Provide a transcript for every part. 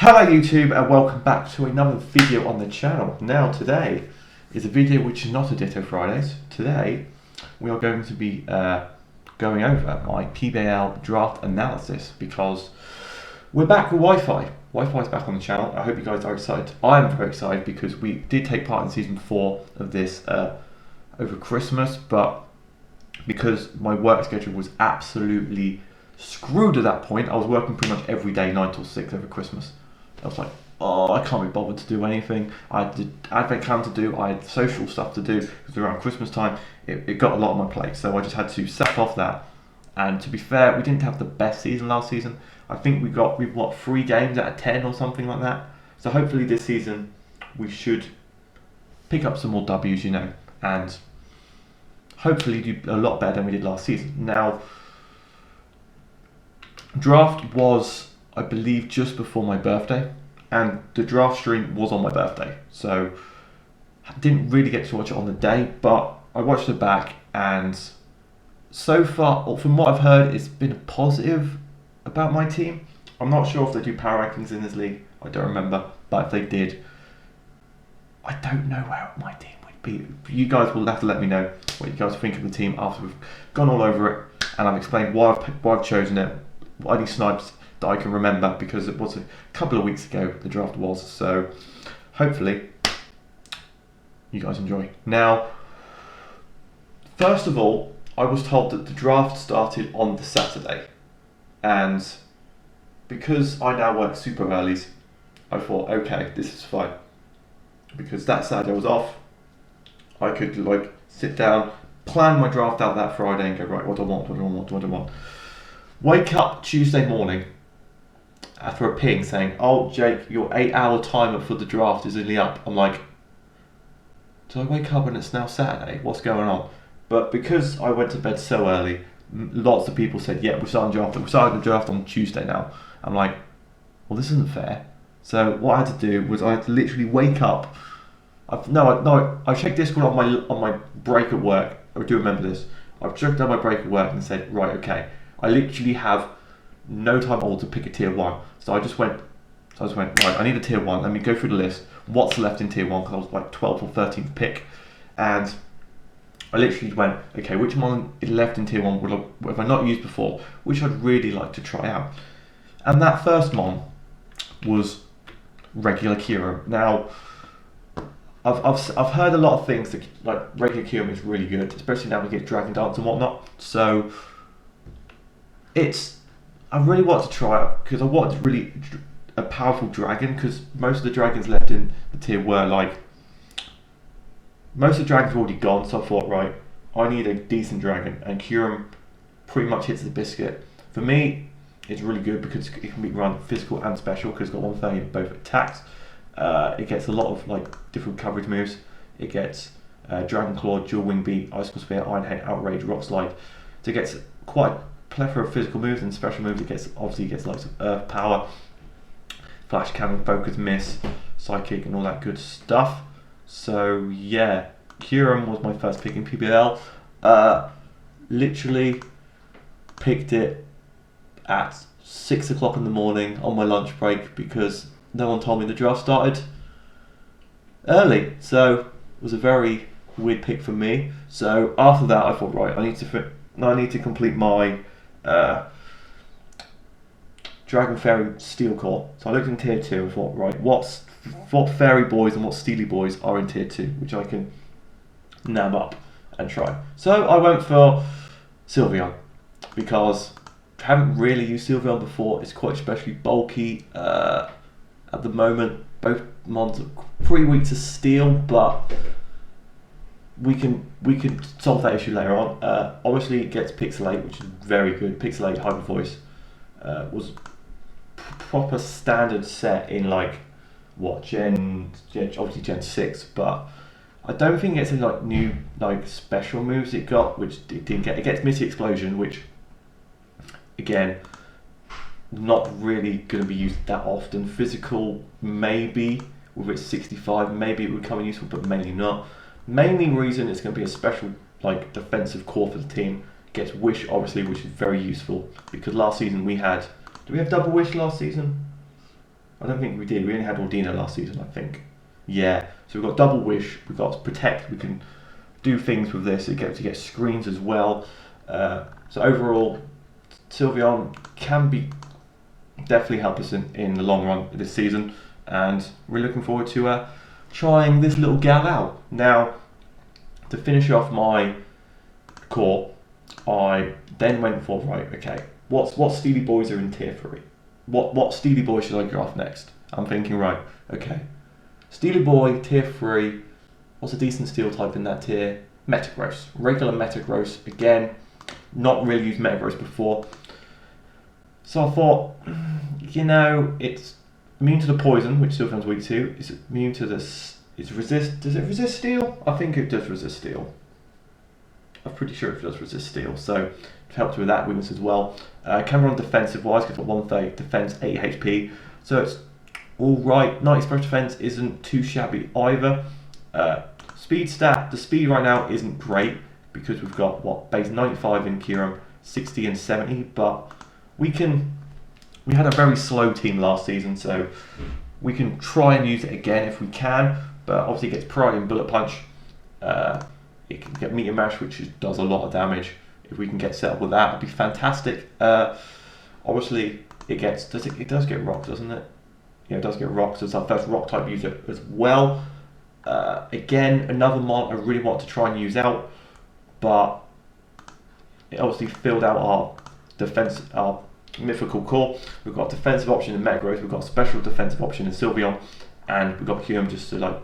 Hello YouTube and welcome back to another video on the channel. Now today is a video which is not a Ditto Fridays. Today we are going to be going over my PBAL draft analysis because we're back with Wi-Fi. Wi-Fi is back on the channel. I hope you guys are excited. I am very excited because we did take part in season 4 of this over Christmas, but because my work schedule was absolutely screwed at that point, I was working pretty much every day 9 till 6 over Christmas. I was like, oh, I can't be bothered to do anything. I had the advent calendar to do, I had social stuff to do, because around Christmas time, it got a lot on my plate. So I just had to sack off that. And to be fair, we didn't have the best season last season. I think we've got 3 games out of 10 or something like that. So hopefully this season, we should pick up some more W's, and hopefully do a lot better than we did last season. Now, draft was, I believe, just before my birthday, and the draft stream was on my birthday, so I didn't really get to watch it on the day, but I watched it back, and so far, from what I've heard, it's been positive about my team. I'm not sure if they do power rankings in this league, I don't remember, but if they did, I don't know where my team would be. You guys will have to let me know what you guys think of the team after we've gone all over it, and I've explained why I've chosen it, any snipes that I can remember, because it was a couple of weeks ago the draft was, so hopefully you guys enjoy. Now, first of all, I was told that the draft started on the Saturday, and because I now work super earlys, I thought, okay, this is fine, because that Saturday was off. I could sit down, plan my draft out that Friday and go, right, what do I want? Wake up Tuesday morning after a ping saying, oh Jake, your 8-hour timer for the draft is nearly up. I'm like, did I wake up and it's now Saturday? What's going on? But because I went to bed so early, lots of people said, yeah, we're starting the draft on Tuesday now. I'm like, well, this isn't fair. So what I had to do was I had to literally wake up. I checked Discord on my break at work. I do remember this. I've checked on my break at work and said, right, okay, I literally have no time at all to pick a tier 1. So I just went, right, I need a tier 1. Let me go through the list. What's left in tier 1? Because I was like 12th or 13th pick. And I literally went, okay, which one is left in tier 1 have I not used before, which I'd really like to try out. And that first one was regular Kyurem. Now, I've heard a lot of things that like regular Kyurem is really good, especially now we get Dragon Dance and whatnot. So I really want to try it because I wanted really a powerful dragon, because most of the dragons left in the tier were most of the dragons were already gone. So I thought, right, I need a decent dragon, and Kyurem pretty much hits the biscuit. For me, it's really good because it can be run physical and special, because it's got 130 in both attacks. It gets a lot of different coverage moves. It gets Dragon Claw, Dual Wing Beat, Icicle Spear, Iron Head, Outrage, Rock Slide. So it gets quite a plethora of physical moves and special moves. It gets lots of Earth Power, Flash Cannon, Focus Miss, Psychic, and all that good stuff. So yeah, Kyurem was my first pick in PBL. Literally picked it at 6 o'clock in the morning on my lunch break because no one told me the draft started early. So it was a very weird pick for me. So after that, I thought, right, I need to complete my Dragon Fairy Steel Core. So I looked in tier 2 and thought, right, what Fairy Boys and what Steely Boys are in tier 2, which I can nam up and try. So I went for Sylveon because I haven't really used Sylveon before. It's quite especially bulky at the moment. Both mons are pretty weak to steel, but we can solve that issue later on. Obviously, it gets Pixelate, which is very good. Pixelate Hyper Voice was proper standard set in obviously Gen 6, but I don't think it's any new special moves it got, which it didn't get. It gets Misty Explosion, which again, not really going to be used that often. Physical, maybe with its 65, maybe it would come in useful, but mainly not. Mainly reason it's going to be a special defensive core for the team. Gets Wish, obviously, which is very useful because last season we had. Did we have double Wish last season? I don't think we did. We only had Ordina last season, I think. Yeah. So we've got double wish. We've got protect. We can do things with this. It gets to get screens as well. So overall, Sylveon can be definitely help us in the long run this season, and we're looking forward to trying this little gal out. Now, to finish off my core, I then went for what Steely Boys are in tier 3? What Steely Boy should I draft next? I'm thinking, Steely Boy, tier 3, what's a decent steel type in that tier? Metagross. Regular Metagross. Again, not really used Metagross before. So I thought, it's immune to the poison, which Sylveon's weak to. It's immune to this. Does it resist steel? I think it does resist steel. I'm pretty sure it does resist steel. So it helps with that weakness as well. Can run defensive wise, because it's got 130 defense, 8 HP. So it's alright. 90 special defense isn't too shabby either. Speed stat, the speed right now isn't great because we've got base 95 in Kyurem, 60 and 70, but we had a very slow team last season, so we can try and use it again if we can, but obviously it gets priority in Bullet Punch. It can get Meteor Mash, which does a lot of damage. If we can get set up with that, it'd be fantastic. Obviously it does get rocked, doesn't it? Yeah, it does get rocked, so it's our first rock type user as well. Again, another mod I really want to try and use out, but it obviously filled out our defense, our mythical core. We've got a defensive option in Metagross, we've got a special defensive option in Sylveon, and we've got Kyurem just to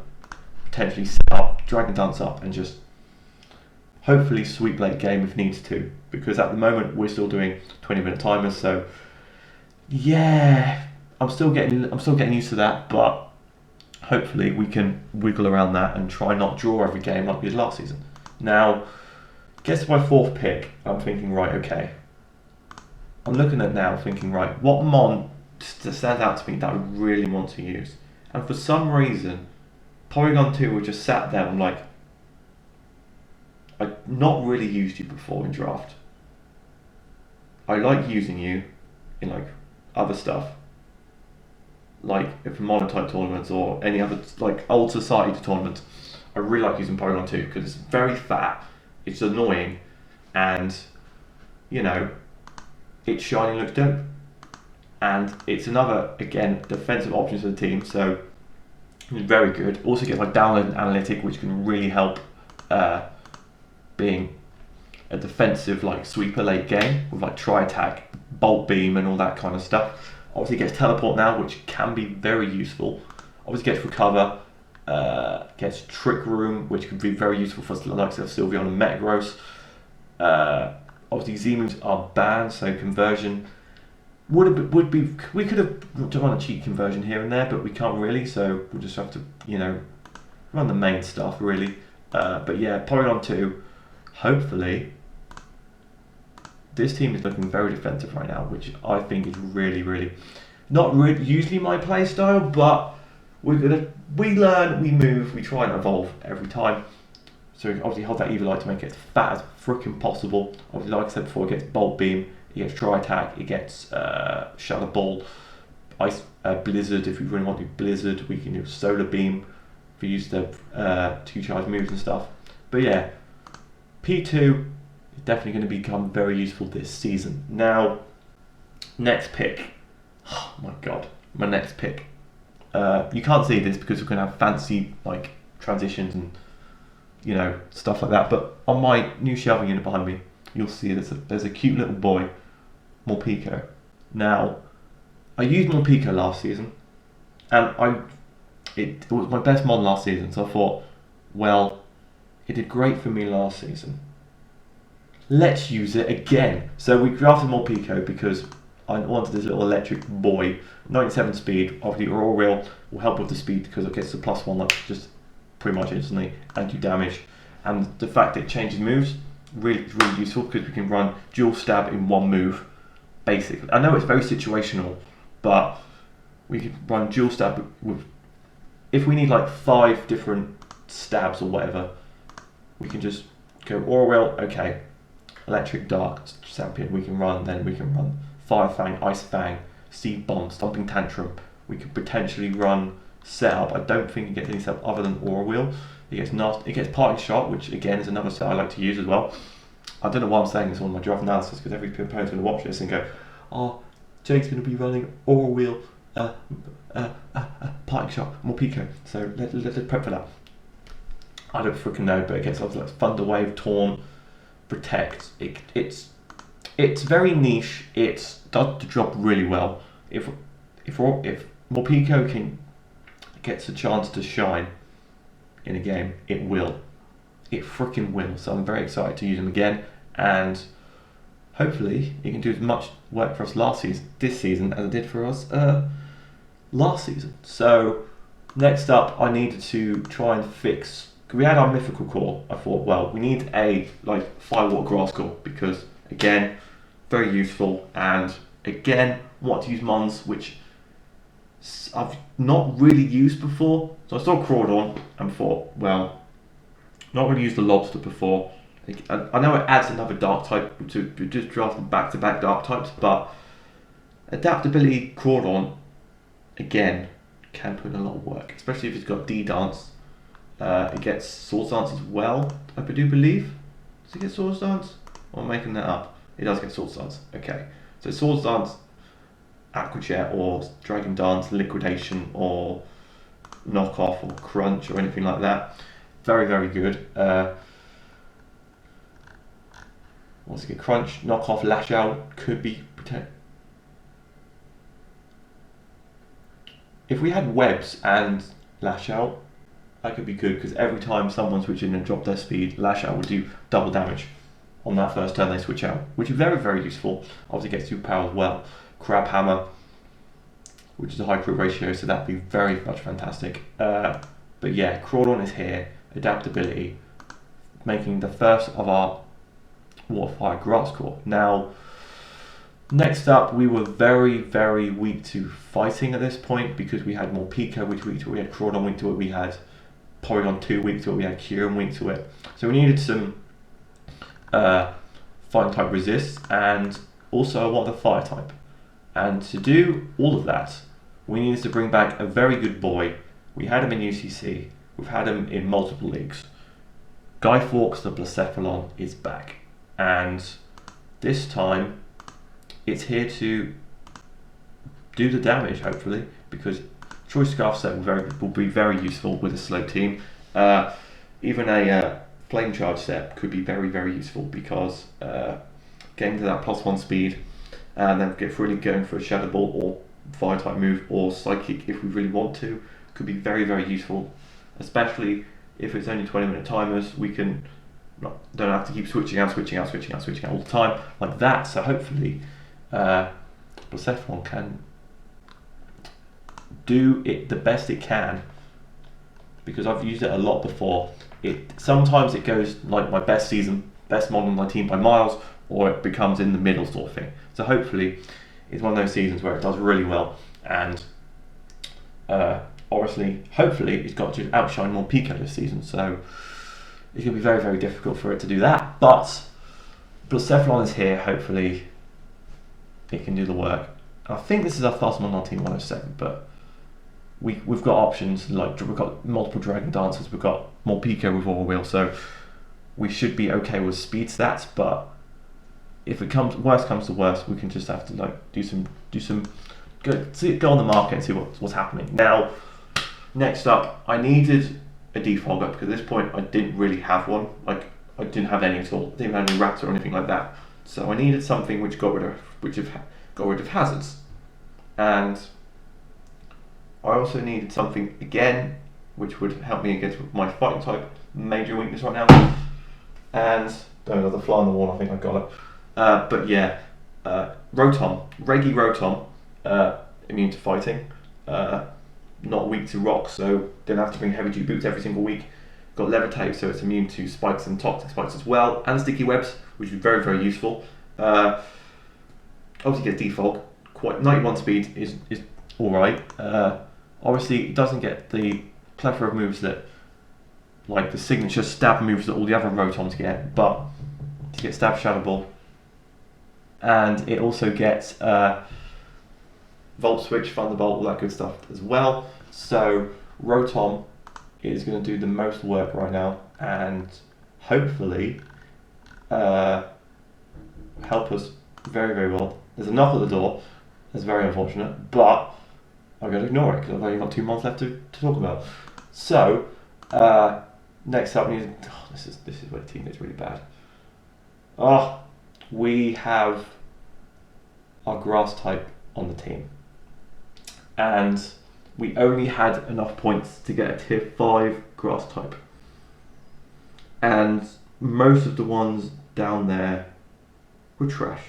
potentially set up, Dragon Dance up, and just hopefully sweep late game if needs to. Because at the moment we're still doing 20-minute timers, so yeah, I'm still getting used to that, but hopefully we can wiggle around that and try not draw every game like we did last season. Now, gets to my 4th pick, I'm thinking, I'm looking at now thinking, what Mon stands out to me that I really want to use? And for some reason, Porygon 2 was just sat there, I'm like, I've not really used you before in draft. I like using you in other stuff, if monotype tournaments or any other old society tournaments. I really like using Porygon 2 because it's very fat, it's annoying, and its shiny looks dope. And it's another, again, defensive option for the team, so it's very good. Also gets download and analytic, which can really help being a defensive sweeper late game with Tri Attack, Bolt Beam and all that kind of stuff. Obviously gets Teleport now, which can be very useful. Obviously gets Recover, gets Trick Room, which could be very useful for the likes of Sylveon and Metagross. Obviously Z-moves are banned, so conversion would be we could have done a cheat conversion here and there, but we can't really, so we'll just have to run the main stuff really. But yeah, Porygon 2, hopefully this team is looking very defensive right now, which I think is really not usually my play style, but we learn, we move, we try and evolve every time. So obviously hold that Evilite to make it as fat as freaking possible. Obviously, like I said before, it gets Bolt Beam, it gets Tri Attack, it gets Shadow Ball, Ice Blizzard. If we really want to do Blizzard, we can do Solar Beam if we use the 2 charge moves and stuff. But yeah, P2 is definitely going to become very useful this season. Now, next pick. Oh my god, my next pick. You can't see this because we're going to have fancy transitions and stuff like that, but on my new shelving unit behind me, you'll see there's a cute little boy, Morpeko. Now, I used Morpeko last season, and it was my best mod last season, so I thought, well, it did great for me last season. Let's use it again. So we drafted Morpeko because I wanted this little electric boy, 97 speed, obviously Aurora will help with the speed because it gets the +1 just pretty much instantly, and do damage. And the fact that it changes moves, really useful because we can run dual stab in one move, basically. I know it's very situational, but we can run dual stab with, if we need 5 different stabs or whatever, we can just go Aurora, okay, electric, dark, champion, we can run Fire Fang, Ice Fang, Seed Bomb, Stomping Tantrum, we could potentially run setup. I don't think it gets any setup other than aura wheel. It gets parting shot, which again is another set I like to use as well. I don't know why I'm saying this on my draft analysis, because every opponent's going to watch this and go, oh, Jake's going to be running aura wheel, parting shot, more Pico. So let's prep for that. I don't freaking know, but it gets lots of like Thunder Wave, Taunt, Protect. It's very niche. It does the job really well. If Morpeko gets a chance to shine in a game, it will. It freaking will. So I'm very excited to use him again, and hopefully he can do as much work for us this season as it did for us last season. So next up, I needed to try and fix. We had our mythical core. I thought, well, we need a firewater grass core, because again, very useful, and again, want to use mons which I've not really used before. So I saw Crawdon and thought, well, not really used the lobster before. I know it adds another dark type to just drafting back-to-back dark types, but adaptability Crawdon again can put in a lot of work, especially if it's got D-Dance. It gets Swords Dance as well, I do believe. Does it get Swords Dance? Or am I making that up? It does get Swords Dance. Okay. So Swords Dance, Aqua Jet, or Dragon Dance, Liquidation, or Knockoff, or Crunch, or anything like that. Very, very good. Once again, Crunch, Knockoff, Lash Out could be protect. If we had Webs and Lash Out, that could be good, because every time someone switches in and drop their speed, Lash Out would do double damage on that first turn they switch out, which is very, very useful. Obviously gets superpower as well. Crab Hammer, which is a high crit ratio, so that'd be very much fantastic. But yeah, Crawdon is here, adaptability, making the first of our Water Fire Grass core. Now, next up, we were very, very weak to fighting at this point, because we had more Pico, which weak to it, we had Crawdon weak to it, we had Porygon 2 weak to it, we had Kyurem weak to it. So we needed some fighting type resists, and also I wanted a fire type. And to do all of that, we needed to bring back a very good boy. We had him in UCC, we've had him in multiple leagues. Guy Fawkes the Blacephalon is back, and this time it's here to do the damage, hopefully, because Choice Scarf set will be very useful with a slow team. Even a Flame Charge set could be very, very useful, because getting to that +1 speed and then really going for a Shadow Ball or Fire type move or Psychic if we really want to could be very, very useful, especially if it's only 20-minute timers. We don't have to keep switching out all the time like that. So hopefully Blacephalon can do it the best it can, because I've used it a lot before. Sometimes it goes like my best mod on my team by miles, or it becomes in the middle sort of thing. So hopefully it's one of those seasons where it does really well, and obviously hopefully it's got to outshine more Pico this season, so it's going to be very, very difficult for it to do that. But Blacephalon is here, hopefully it can do the work. I think this is our first mod on team 107, but we've got options, like we've got multiple Dragon Dancers, we've got more Pico with Aura Wheel, so we should be okay with speed stats. But if worst comes to worst, we can just have to go on the market and see what's happening. Now, next up, I needed a defogger, because at this point I didn't really have one. Like, I didn't have any at all. I didn't have any Raptor or anything like that. So I needed something which got rid of hazards, and I also needed something again which would help me against my fighting type major weakness right now. And don't know, the fly on the wall, I think I got it. But yeah, Rotom, Reggie Rotom, immune to fighting, not weak to rocks, so don't have to bring heavy duty boots every single week. Got Levitate, so it's immune to spikes and toxic spikes as well, and sticky webs, which is very, very useful. Obviously gets defog, 91 speed is alright. Obviously it doesn't get the plethora of moves that, like the signature stab moves that all the other Rotoms get, but to get Stab Shadow Ball, and it also gets volt switch, thunderbolt, all that good stuff as well. So Rotom is going to do the most work right now, and hopefully help us very, very well. There's a knock at the door. That's very unfortunate, but I'm going to ignore it because I've only got 2 months left to talk about. So next up, this is where the team is really bad. We have our grass type on the team, and we only had enough points to get a tier 5 grass type, and most of the ones down there were trash.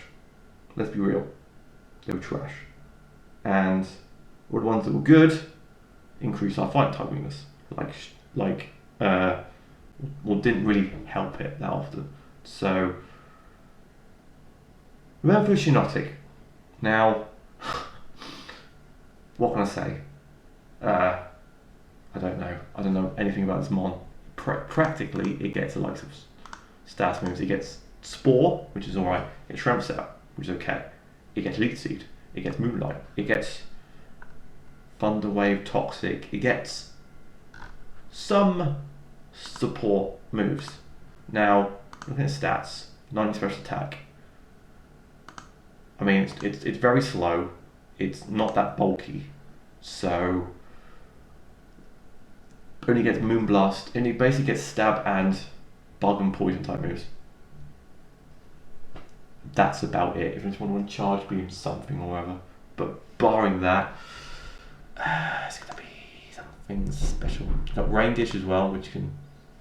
Let's be real, they were trash. And all the ones that were good increased our fight type weakness, didn't really help it that often. So we went for Shiinotic. Now, what can I say? I don't know. I don't know anything about this mon. Practically, it gets the likes of stats moves. It gets Spore, which is alright. It gets Shrimp Setup, which is okay. It gets Leech Seed. It gets Moonlight. It gets Thunder Wave, Toxic. It gets some support moves. Now, looking at stats, 90 special attack. I mean, it's very slow. It's not that bulky, so only gets Moonblast, and it basically gets Stab and Bug and Poison type moves. That's about it. If you just want to Charge Beam something or whatever, but barring that, it's gonna be something special. We've got Rain Dish as well, which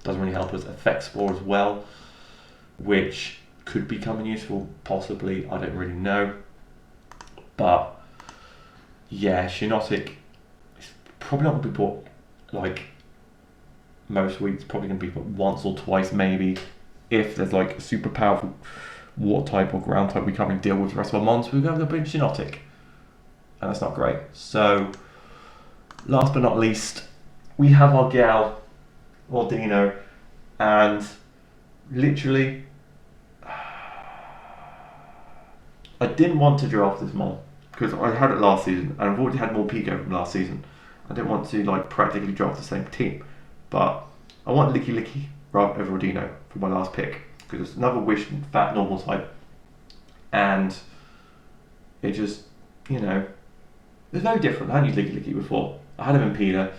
doesn't really help us. Effect Spore as well, which could be coming useful, possibly. I don't really know, but yeah, Shiinotic is probably not going to be bought like most weeks. Probably going to be bought once or twice, maybe, if there's like a super powerful water type or ground type we can't really deal with the rest of our mons. We're going to bring Shiinotic, and that's not great. So last but not least, we have our gal Ordino, and literally I didn't want to draft this mon because I had it last season and I've already had more Pico from last season. I didn't want to like practically draft the same team, but I want Licky Licky rather over Ordino for my last pick because it's another Wish fat normal type, and it just, it's very different. I hadn't used Licky Licky before. I had him in Peter.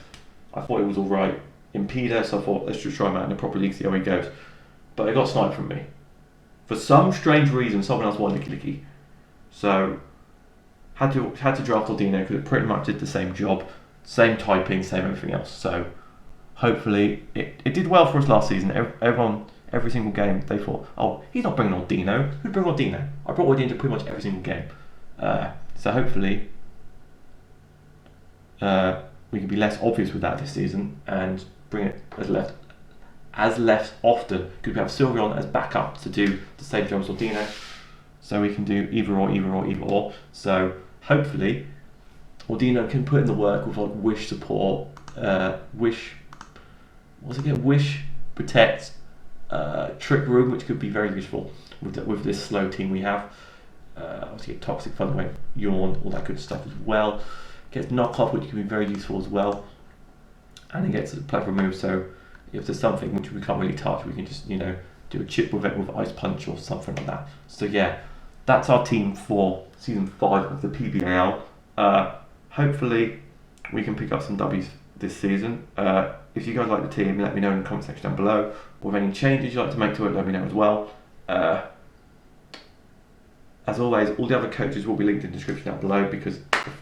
I thought it was alright in Peter, so I thought let's just try him out in a proper league, see how he goes. But it got sniped from me. For some strange reason, someone else wanted Licky Licky. So had to draft Ordino because it pretty much did the same job, same typing, same everything else. So hopefully it did well for us last season. Every single game they thought, oh, he's not bringing Ordino. Who'd bring Ordino? I brought Ordino to pretty much every single game. So hopefully we can be less obvious with that this season and bring it as left often, because we have Sylveon as backup to do the same job as Ordino. So we can do either or. So hopefully Ordino can put in the work with like Wish support, Wish Protect, Trick Room, which could be very useful with this slow team we have. Obviously get Toxic, Thunder Wave, Yawn, all that good stuff as well. Gets Knock Off, which can be very useful as well. And it gets a plethora move, so if there's something which we can't really touch, we can just, do a chip with it with Ice Punch or something like that. So yeah, that's our team for Season 5 of the PBAL. Hopefully we can pick up some W's this season. If you guys like the team, let me know in the comment section down below. Or if any changes you'd like to make to it, let me know as well. As always, all the other coaches will be linked in the description down below, because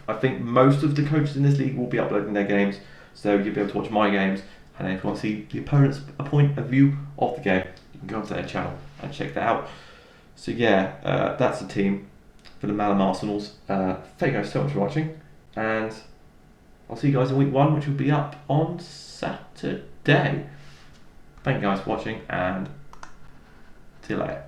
I think most of the coaches in this league will be uploading their games, so you'll be able to watch my games, and then if you want to see the opponent's point of view of the game, you can go onto their channel and check that out. So yeah, that's the team for the Malum Arsenals. Thank you guys so much for watching, and I'll see you guys in week 1, which will be up on Saturday. Thank you guys for watching, and see you later.